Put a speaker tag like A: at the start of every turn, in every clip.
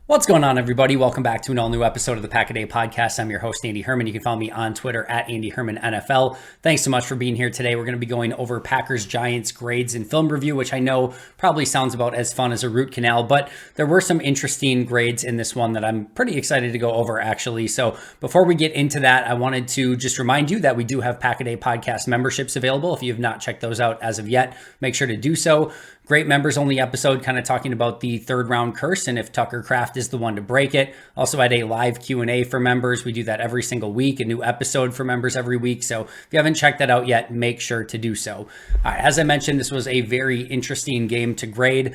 A: What's going on, everybody? Welcome back to an all-new episode of the Pack a Day podcast. I'm your host, Andy Herman. You can follow me on Twitter at Andy Herman NFL. Thanks so much for being here today. We're going to be going over Packers-Giants grades and film review, which I know probably sounds about as fun as a root canal, but there were some interesting grades in this one that I'm pretty excited to go over, actually. So before we get into that, I wanted to just remind you that we do have Pack a Day podcast memberships available. If you have not checked those out as of yet, make sure to do so. Great members only episode kind of talking about the third round curse and if Tucker Kraft is the one to break it. Also had a live Q&A for members. We do that every single week, a new episode for members every week. So if you haven't checked that out yet, make sure to do so. All right, as I mentioned, this was a very interesting game to grade.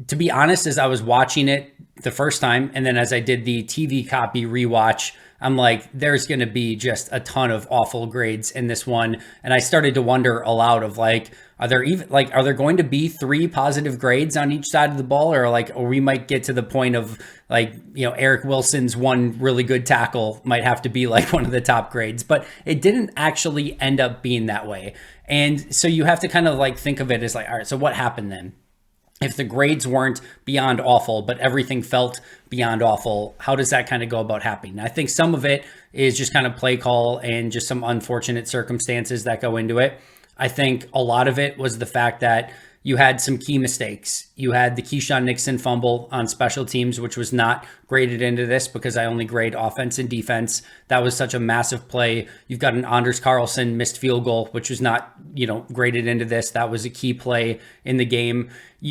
A: To be honest, as I was watching it the first time, and then as I did the TV copy rewatch, I'm like, there's going to be just a ton of awful grades in this one. And I started to wonder aloud of like, are there going to be 3 positive grades on each side of the ball? Or we might get to the point of Eric Wilson's one really good tackle might have to be like one of the top grades, but it didn't actually end up being that way. And so you have to kind of like think of it as like, all right, so what happened then? If the grades weren't beyond awful, but everything felt beyond awful, how does that kind of go about happening? I think some of it is just kind of play call and just some unfortunate circumstances that go into it. I think a lot of it was the fact that you had some key mistakes. You had the Keyshawn Nixon fumble on special teams, which was not graded into this because I only grade offense and defense. That was such a massive play. You've got an Anders Carlson missed field goal, which was not, graded into this. That was a key play in the game.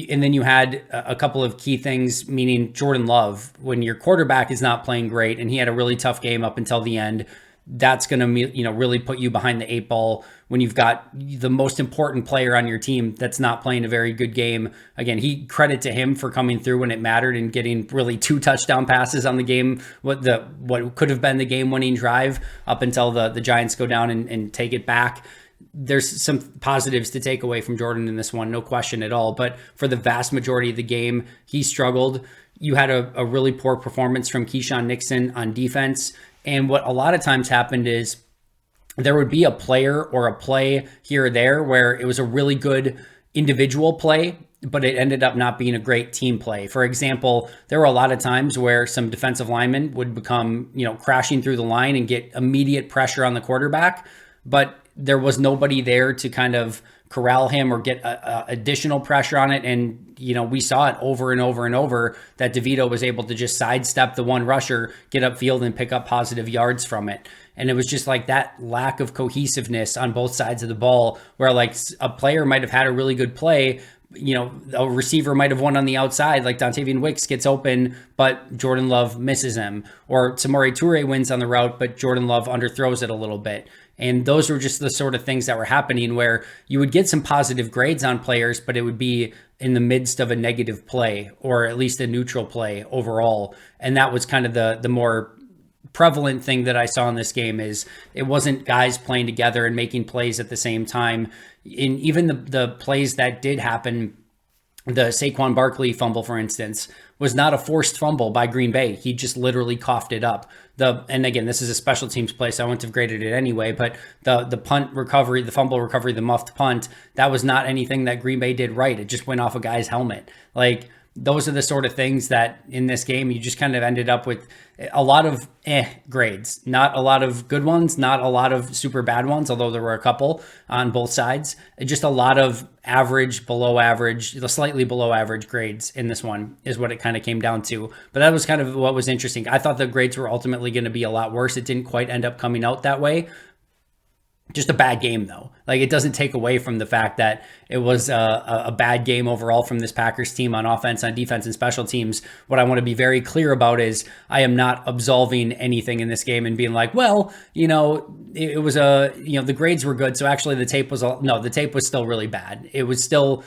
A: And then you had a couple of key things, meaning Jordan Love, when your quarterback is not playing great and he had a really tough game up until the end, that's going to, really put you behind the 8 ball when you've got the most important player on your team that's not playing a very good game. Again, credit to him for coming through when it mattered and getting really 2 touchdown passes on the game, what could have been the game-winning drive up until the Giants go down and take it back. There's some positives to take away from Jordan in this one, no question at all. But for the vast majority of the game, he struggled. You had a really poor performance from Keyshawn Nixon on defense. And what a lot of times happened is there would be a player or a play here or there where it was a really good individual play, but it ended up not being a great team play. For example, there were a lot of times where some defensive linemen would become, crashing through the line and get immediate pressure on the quarterback, but there was nobody there to kind of corral him or get additional pressure on it. And, we saw it over and over and over that DeVito was able to just sidestep the one rusher, get upfield and pick up positive yards from it. And it was just like that lack of cohesiveness on both sides of the ball where like a player might have had a really good play, a receiver might have won on the outside, like Dontavian Wicks gets open, but Jordan Love misses him. Or Samori Toure wins on the route, but Jordan Love underthrows it a little bit. And those were just the sort of things that were happening where you would get some positive grades on players, but it would be in the midst of a negative play or at least a neutral play overall. And that was kind of the more prevalent thing that I saw in this game is it wasn't guys playing together and making plays at the same time. In even the plays that did happen, the Saquon Barkley fumble, for instance, was not a forced fumble by Green Bay. He just literally coughed it up. And again, this is a special teams play, so I wouldn't have graded it anyway, but the punt recovery, the fumble recovery, the muffed punt, that was not anything that Green Bay did right. It just went off a guy's helmet. Like, those are the sort of things that in this game, you just kind of ended up with a lot of grades, not a lot of good ones, not a lot of super bad ones, although there were a couple on both sides. Just a lot of average, below average, slightly below average grades in this one is what it kind of came down to. But that was kind of what was interesting. I thought the grades were ultimately going to be a lot worse. It didn't quite end up coming out that way. Just a bad game, though. Like, it doesn't take away from the fact that it was a bad game overall from this Packers team on offense, on defense, and special teams. What I want to be very clear about is I am not absolving anything in this game and being like, well, it was the grades were good. So actually the tape was still really bad. It was still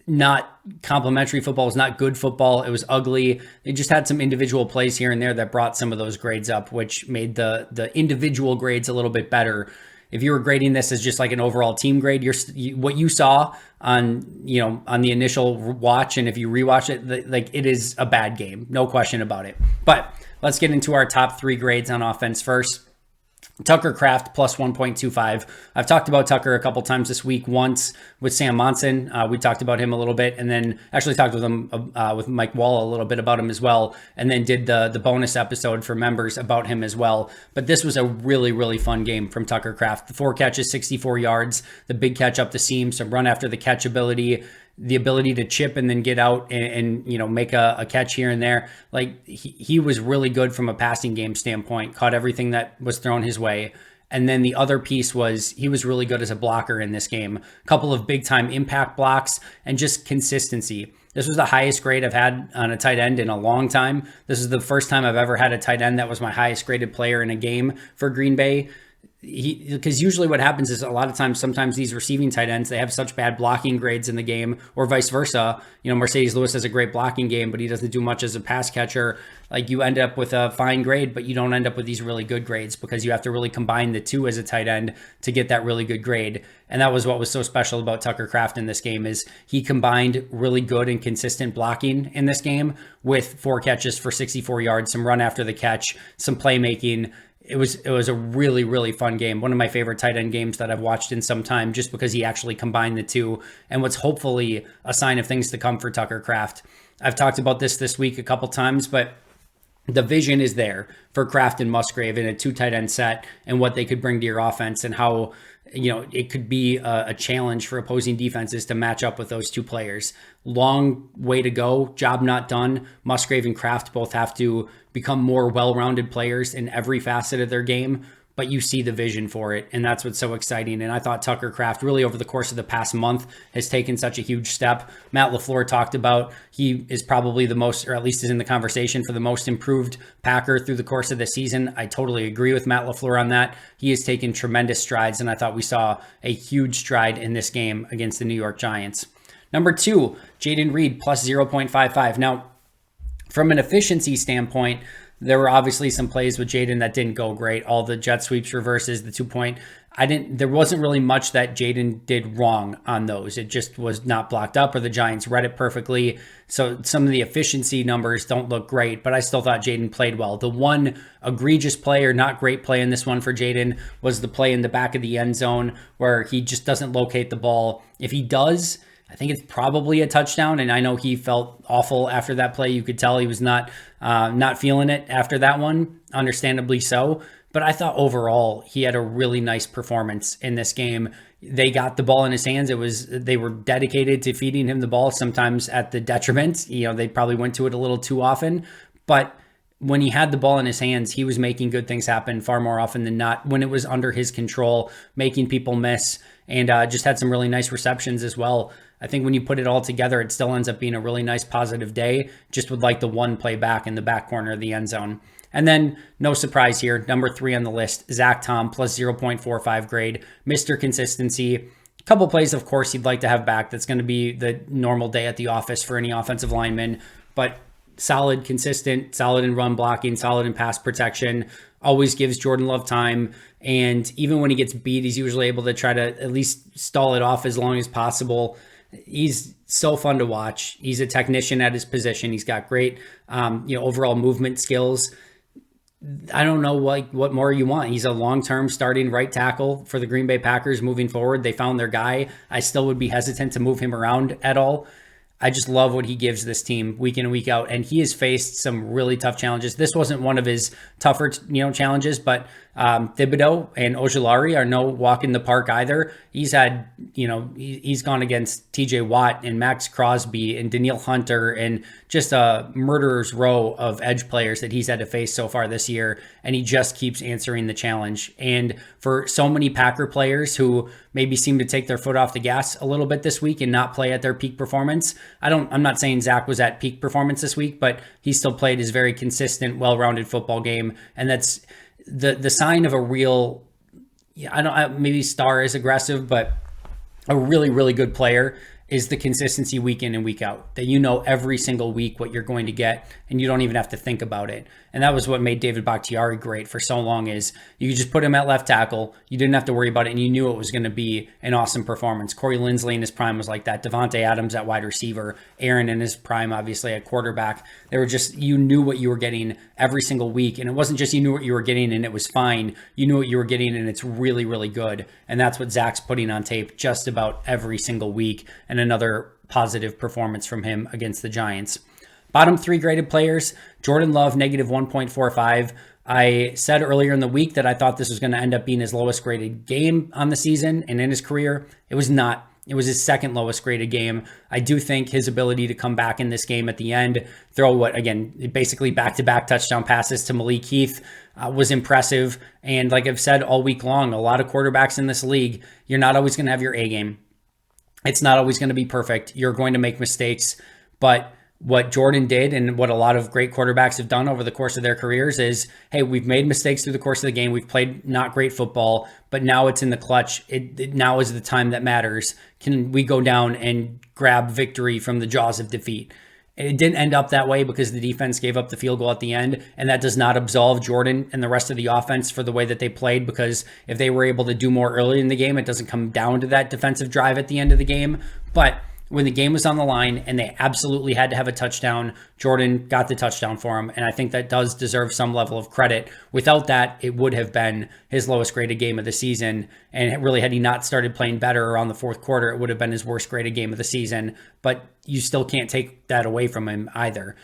A: not complimentary football. It was not good football. It was ugly. They just had some individual plays here and there that brought some of those grades up, which made the individual grades a little bit better. If you were grading this as just like an overall team grade, what you saw on the initial watch, and if you rewatch it, like, it is a bad game, no question about it. But let's get into our top 3 grades on offense first. Tucker Kraft plus 1.25. I've talked about Tucker a couple times this week. Once with Sam Monson, we talked about him a little bit, and then actually talked with him with Mike Wall a little bit about him as well, and then did the bonus episode for members about him as well. But this was a really fun game from Tucker Kraft. The 4 catches, 64 yards, the big catch up the seam, some run after the catch ability, the ability to chip and then get out and make a catch here and there. Like he was really good from a passing game standpoint, caught everything that was thrown his way. And then the other piece was he was really good as a blocker in this game. A couple of big time impact blocks and just consistency. This was the highest grade I've had on a tight end in a long time. This is the first time I've ever had a tight end that was my highest graded player in a game for Green Bay. Because usually what happens is a lot of times, sometimes these receiving tight ends, they have such bad blocking grades in the game, or vice versa. Mercedes Lewis has a great blocking game, but he doesn't do much as a pass catcher. Like you end up with a fine grade, but you don't end up with these really good grades because you have to really combine the two as a tight end to get that really good grade. And that was what was so special about Tucker Kraft in this game is he combined really good and consistent blocking in this game with 4 catches for 64 yards, some run after the catch, some playmaking. It was a really fun game. One of my favorite tight end games that I've watched in some time, just because he actually combined the two, and what's hopefully a sign of things to come for Tucker Kraft. I've talked about this week a couple times, but the vision is there for Kraft and Musgrave in a 2 tight end set and what they could bring to your offense and how it could be a challenge for opposing defenses to match up with those 2 players. Long way to go, job not done. Musgrave and Kraft both have to become more well-rounded players in every facet of their game, but you see the vision for it, and that's what's so exciting. And I thought Tucker Kraft really over the course of the past month has taken such a huge step. Matt LaFleur talked about he is probably the most, or at least is in the conversation for the most improved Packer through the course of the season. I totally agree with Matt LaFleur on that. He has taken tremendous strides, and I thought we saw a huge stride in this game against the New York Giants. Number 2, Jayden Reed plus 0.55. Now, from an efficiency standpoint, there were obviously some plays with Jayden that didn't go great. All the jet sweeps, reverses, the 2-point. There wasn't really much that Jayden did wrong on those. It just was not blocked up, or the Giants read it perfectly. So some of the efficiency numbers don't look great, but I still thought Jayden played well. The one egregious play, or not great play in this one for Jayden, was the play in the back of the end zone where he just doesn't locate the ball. If he does, I think it's probably a touchdown, and I know he felt awful after that play. You could tell he was not feeling it after that one, understandably so. But I thought overall he had a really nice performance in this game. They got the ball in his hands. They were dedicated to feeding him the ball, sometimes at the detriment. They probably went to it a little too often, but when he had the ball in his hands, he was making good things happen far more often than not when it was under his control, making people miss, and just had some really nice receptions as well. I think when you put it all together, it still ends up being a really nice positive day, just with like the one play back in the back corner of the end zone. And then, no surprise here, number 3 on the list, Zach Tom plus 0.45 grade, Mr. Consistency. A couple plays, of course, you'd like to have back. That's going to be the normal day at the office for any offensive lineman, but solid, consistent, solid in run blocking, solid in pass protection, always gives Jordan Love time. And even when he gets beat, he's usually able to try to at least stall it off as long as possible. He's so fun to watch. He's a technician at his position. He's got great, overall movement skills. I don't know what more you want. He's a long-term starting right tackle for the Green Bay Packers moving forward. They found their guy. I still would be hesitant to move him around at all. I just love what he gives this team week in and week out, and he has faced some really tough challenges. This wasn't one of his tougher, challenges, but Thibodeau and Ojulari are no walk in the park either. He's had, he's gone against TJ Watt and Max Crosby and Danielle Hunter and just a murderer's row of edge players that he's had to face so far this year, and he just keeps answering the challenge. And for so many Packer players who maybe seem to take their foot off the gas a little bit this week and not play at their peak performance, I'm not saying Zach was at peak performance this week, but he still played his very consistent, well-rounded football game, and that's the sign of a real, maybe star is aggressive, but a really, really good player. is the consistency week in and week out, that you know every single week what you're going to get and you don't even have to think about it. And that was what made David Bakhtiari great for so long, is you could just put him at left tackle. You didn't have to worry about it, and you knew it was going to be an awesome performance. Corey Linsley in his prime was like that. Devontae Adams at wide receiver. Aaron in his prime, obviously, at quarterback. They were just, you knew what you were getting every single week. And it wasn't just you knew what you were getting and it was fine. You knew what you were getting and it's really, really good. And that's what Zach's putting on tape just about every single week. And another positive performance from him against the Giants. Bottom 3 graded players, Jordan Love, negative 1.45. I said earlier in the week that I thought this was going to end up being his lowest graded game on the season and in his career. It was not. It was his second lowest graded game. I do think his ability to come back in this game at the end, throw basically back-to-back touchdown passes to Malik Heath was impressive. And like I've said all week long, a lot of quarterbacks in this league, you're not always going to have your A game. It's not always going to be perfect. You're going to make mistakes, but what Jordan did and what a lot of great quarterbacks have done over the course of their careers is, hey, we've made mistakes through the course of the game. We've played not great football, but now it's in the clutch. Now is the time that matters. Can we go down and grab victory from the jaws of defeat? It didn't end up that way because the defense gave up the field goal at the end, and that does not absolve Jordan and the rest of the offense for the way that they played, because if they were able to do more early in the game, it doesn't come down to that defensive drive at the end of the game. But when the game was on the line and they absolutely had to have a touchdown, Jordan got the touchdown for him. And I think that does deserve some level of credit. Without that, it would have been his lowest graded game of the season. And really, had he not started playing better around the fourth quarter, it would have been his worst graded game of the season. But you still can't take that away from him either.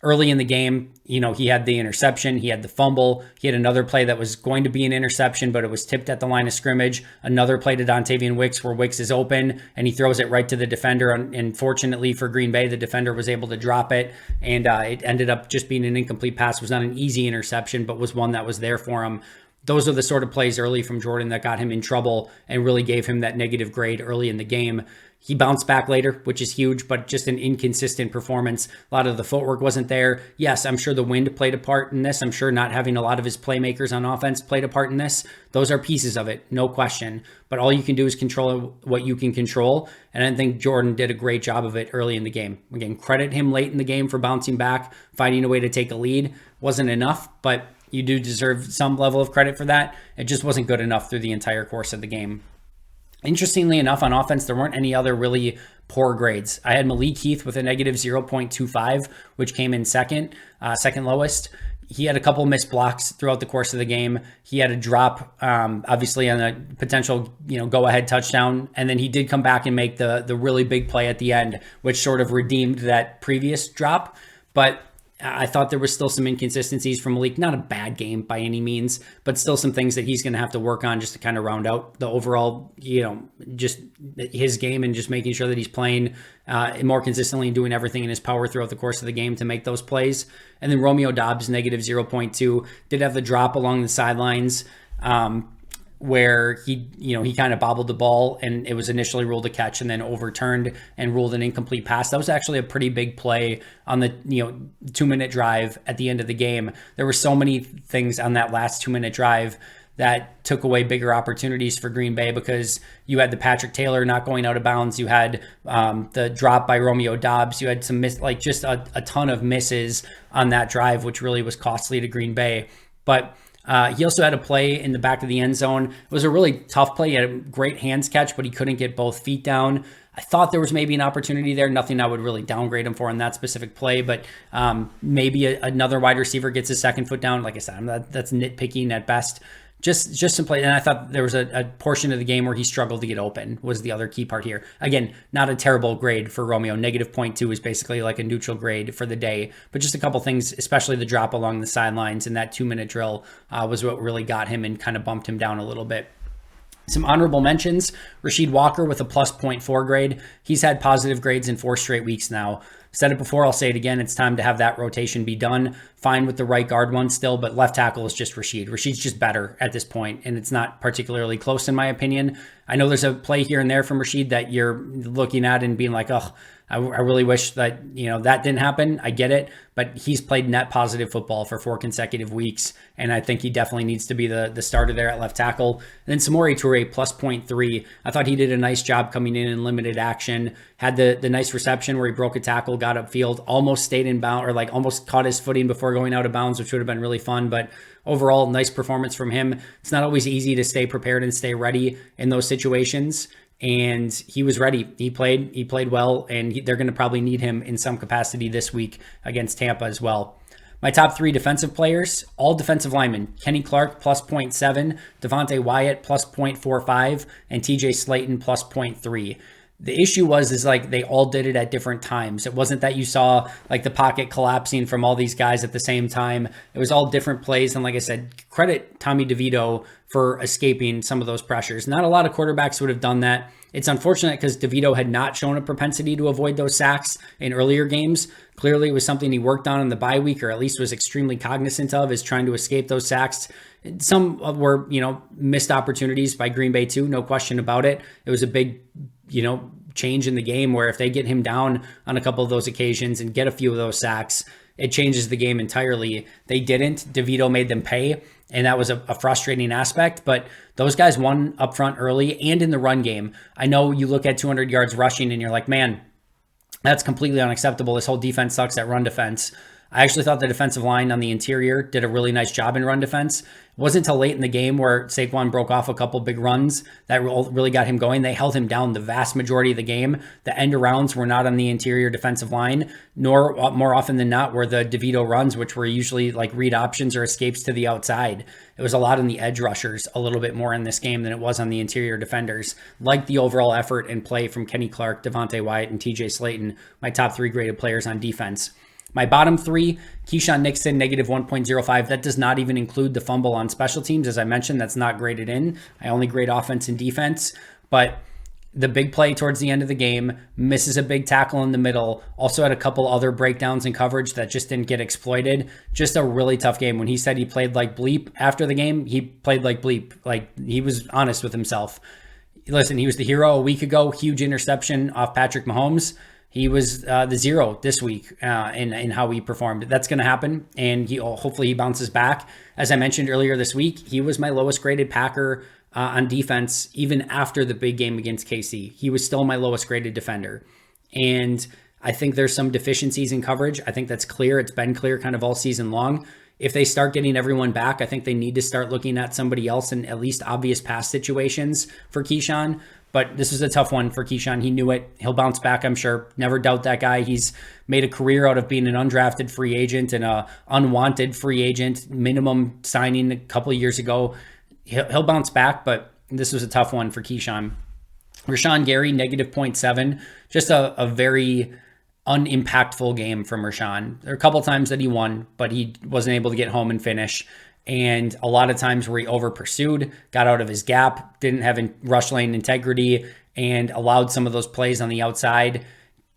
A: Early in the game, he had the interception, he had the fumble, he had another play that was going to be an interception, but it was tipped at the line of scrimmage. Another play to Dontavian Wicks where Wicks is open and he throws it right to the defender. And fortunately for Green Bay, the defender was able to drop it, and it ended up just being an incomplete pass. It was not an easy interception, but was one that was there for him. Those are the sort of plays early from Jordan that got him in trouble and really gave him that negative grade early in the game. He bounced back later, which is huge, but just an inconsistent performance. A lot of the footwork wasn't there. Yes, I'm sure the wind played a part in this. I'm sure not having a lot of his playmakers on offense played a part in this. Those are pieces of it, no question. But all you can do is control what you can control. And I think Jordan did a great job of it early in the game. Again, credit him late in the game for bouncing back, finding a way to take a lead. Wasn't enough, but you do deserve some level of credit for that. It just wasn't good enough through the entire course of the game. Interestingly enough, on offense, there weren't any other really poor grades. I had Malik Heath with a negative 0.25, which came in second lowest. He had a couple missed blocks throughout the course of the game. He had a drop, obviously, on a potential, go-ahead touchdown. And then he did come back and make the really big play at the end, which sort of redeemed that previous drop. But I thought there was still some inconsistencies from Malik. Not a bad game by any means, but still some things that he's going to have to work on just to kind of round out the overall, just his game, and just making sure that he's playing more consistently and doing everything in his power throughout the course of the game to make those plays. And then Romeo Doubs, negative 0.2, did have the drop along the sidelines, where he kind of bobbled the ball and it was initially ruled a catch and then overturned and ruled an incomplete pass. That was actually a pretty big play on the 2-minute drive at the end of the game. There were so many things on that last 2-minute drive that took away bigger opportunities for Green Bay, because you had the Patrick Taylor not going out of bounds. You had the drop by Romeo Doubs. You had some just a ton of misses on that drive, which really was costly to Green Bay. But he also had a play in the back of the end zone. It was a really tough play. He had a great hands catch, but he couldn't get both feet down. I thought there was maybe an opportunity there. Nothing I would really downgrade him for in that specific play, but maybe another wide receiver gets his second foot down. Like I said, that's nitpicking at best. Just some play. And I thought there was a portion of the game where he struggled to get open was the other key part here. Again, not a terrible grade for Romeo. Negative 0.2 is basically like a neutral grade for the day. But just a couple things, especially the drop along the sidelines and that 2-minute drill was what really got him and kind of bumped him down a little bit. Some honorable mentions, Rasheed Walker with a plus 0.4 grade. He's had positive grades in 4 straight weeks now. Said it before, I'll say it again. It's time to have that rotation be done. Fine with the right guard one still, but left tackle is just Rashid. Rashid's just better at this point, and it's not particularly close in my opinion. I know there's a play here and there from Rashid that you're looking at and being like, oh, I really wish that, that didn't happen. I get it, but he's played net positive football for 4 consecutive weeks, and I think he definitely needs to be the starter there at left tackle. And then Samori Toure plus 0.3. I thought he did a nice job coming in limited action, had the nice reception where he broke a tackle, got upfield, almost stayed in bounds, or like almost caught his footing before going out of bounds, which would have been really fun. But overall, nice performance from him. It's not always easy to stay prepared and stay ready in those situations. And he was ready. He played well, and they're going to probably need him in some capacity this week against Tampa as well. My top 3 defensive players, all defensive linemen. Kenny Clark plus 0.7, Devontae Wyatt plus 0.45, and TJ Slayton plus 0.3. The issue is like they all did it at different times. It wasn't that you saw like the pocket collapsing from all these guys at the same time. It was all different plays. And like I said, credit Tommy DeVito for escaping some of those pressures. Not a lot of quarterbacks would have done that. It's unfortunate because DeVito had not shown a propensity to avoid those sacks in earlier games. Clearly, it was something he worked on in the bye week, or at least was extremely cognizant of, is trying to escape those sacks. Some were, missed opportunities by Green Bay too, no question about it. It was a big, change in the game where if they get him down on a couple of those occasions and get a few of those sacks, it changes the game entirely. They didn't. DeVito made them pay, and that was a frustrating aspect. But those guys won up front early and in the run game. I know you look at 200 yards rushing and you're like, man, that's completely unacceptable. This whole defense sucks at run defense. I actually thought the defensive line on the interior did a really nice job in run defense. It wasn't until late in the game where Saquon broke off a couple big runs that really got him going. They held him down the vast majority of the game. The end arounds were not on the interior defensive line, nor more often than not were the DeVito runs, which were usually like read options or escapes to the outside. It was a lot on the edge rushers, a little bit more in this game than it was on the interior defenders. Like the overall effort and play from Kenny Clark, Devontae Wyatt, and TJ Slayton, my top 3 graded players on defense. My bottom 3, Keyshawn Nixon, negative 1.05. That does not even include the fumble on special teams. As I mentioned, that's not graded in. I only grade offense and defense. But the big play towards the end of the game, misses a big tackle in the middle, also had a couple other breakdowns in coverage that just didn't get exploited. Just a really tough game. When he said he played like bleep after the game, he played like bleep. Like, he was honest with himself. Listen, he was the hero a week ago. Huge interception off Patrick Mahomes. He was the zero this week in how he performed. That's going to happen, and hopefully he bounces back. As I mentioned earlier this week, he was my lowest graded Packer on defense, even after the big game against KC. He was still my lowest graded defender. And I think there's some deficiencies in coverage. I think that's clear. It's been clear kind of all season long. If they start getting everyone back, I think they need to start looking at somebody else in at least obvious pass situations for Keyshawn. But this was a tough one for Keyshawn. He knew it. He'll bounce back, I'm sure. Never doubt that guy. He's made a career out of being an undrafted free agent and a unwanted free agent, minimum signing a couple of years ago. He'll bounce back, but this was a tough one for Keyshawn. Rashawn Gary, negative 0.7. Just a very unimpactful game from Rashawn. There are a couple times that he won, but he wasn't able to get home and finish. And a lot of times where he over pursued, got out of his gap, didn't have rush lane integrity, and allowed some of those plays on the outside.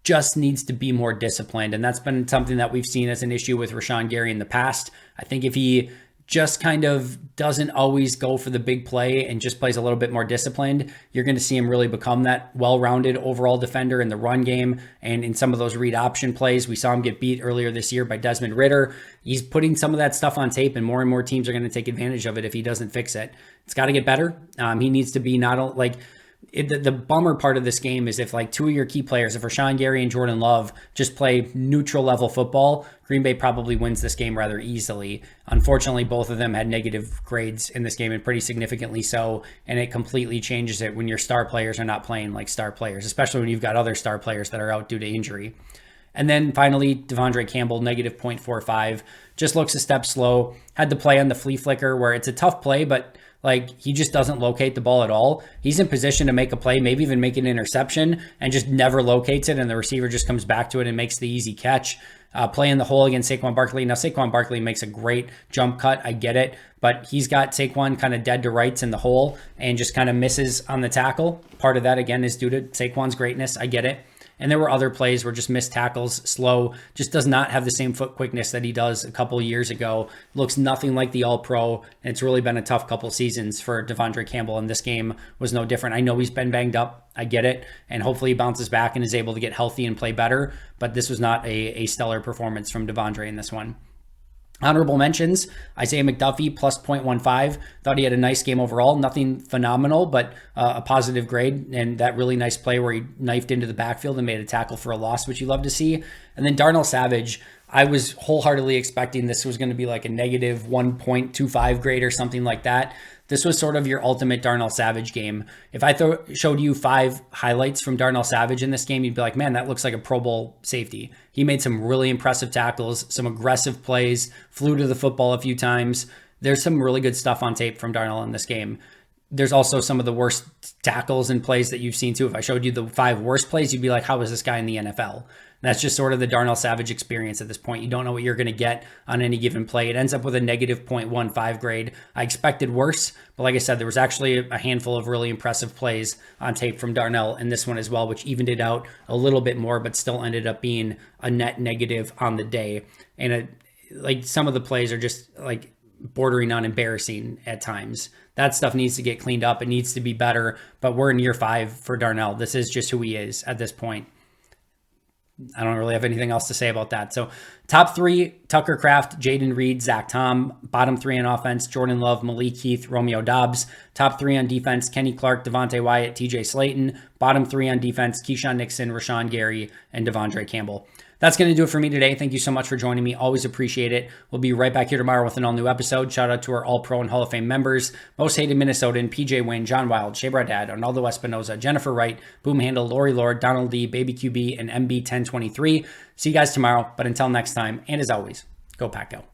A: Just needs to be more disciplined. And that's been something that we've seen as an issue with Rashawn Gary in the past. I think if he just kind of doesn't always go for the big play and just plays a little bit more disciplined, you're going to see him really become that well-rounded overall defender in the run game and in some of those read option plays. We saw him get beat earlier this year by Desmond Ridder. He's putting some of that stuff on tape, and more teams are going to take advantage of it if he doesn't fix it. It's got to get better. He needs to be not like... The bummer part of this game is if like 2 of your key players, if Rashawn Gary and Jordan Love just play neutral level football, Green Bay probably wins this game rather easily. Unfortunately, both of them had negative grades in this game, and pretty significantly so, and it completely changes it when your star players are not playing like star players, especially when you've got other star players that are out due to injury. And then finally, Devondre Campbell, negative 0.45, just looks a step slow. Had the play on the flea flicker where it's a tough play, but like he just doesn't locate the ball at all. He's in position to make a play, maybe even make an interception, and just never locates it, and the receiver just comes back to it and makes the easy catch. Play in the hole against Saquon Barkley. Now, Saquon Barkley makes a great jump cut. I get it. But he's got Saquon kind of dead to rights in the hole and just kind of misses on the tackle. Part of that, again, is due to Saquon's greatness. I get it. And there were other plays where just missed tackles, slow, just does not have the same foot quickness that he does a couple years ago. Looks nothing like the All-Pro, and it's really been a tough couple seasons for Devondre Campbell, and this game was no different. I know he's been banged up. I get it, and hopefully he bounces back and is able to get healthy and play better, but this was not a stellar performance from Devondre in this one. Honorable mentions, Isaiah McDuffie plus 0.15. Thought he had a nice game overall. Nothing phenomenal, but a positive grade. And that really nice play where he knifed into the backfield and made a tackle for a loss, which you love to see. And then Darnell Savage, I was wholeheartedly expecting this was going to be like a negative 1.25 grade or something like that. This was sort of your ultimate Darnell Savage game. If I showed you 5 highlights from Darnell Savage in this game, you'd be like, man, that looks like a Pro Bowl safety. He made some really impressive tackles, some aggressive plays, flew to the football a few times. There's some really good stuff on tape from Darnell in this game. There's also some of the worst tackles and plays that you've seen too. If I showed you the 5 worst plays, you'd be like, how is this guy in the NFL? That's just sort of the Darnell Savage experience at this point. You don't know what you're going to get on any given play. It ends up with a negative 0.15 grade. I expected worse, but like I said, there was actually a handful of really impressive plays on tape from Darnell in this one as well, which evened it out a little bit more, but still ended up being a net negative on the day. And like some of the plays are just like bordering on embarrassing at times. That stuff needs to get cleaned up. It needs to be better, but we're in year 5 for Darnell. This is just who he is at this point. I don't really have anything else to say about that. So top 3, Tucker Kraft, Jaden Reed, Zach Tom. Bottom 3 on offense, Jordan Love, Malik Heath, Romeo Dobbs. Top 3 on defense, Kenny Clark, Devontae Wyatt, TJ Slayton. Bottom 3 on defense, Keyshawn Nixon, Rashawn Gary, and Devondre Campbell. That's going to do it for me today. Thank you so much for joining me. Always appreciate it. We'll be right back here tomorrow with an all-new episode. Shout out to our All-Pro and Hall of Fame members, Most Hated Minnesotan, PJ Wayne, John Wild, Shea Bradad, Arnaldo Espinoza, Jennifer Wright, Boom Handle, Lori Lord, Donald D, Baby QB, and MB1023. See you guys tomorrow. But until next time, and as always, go Pack Go.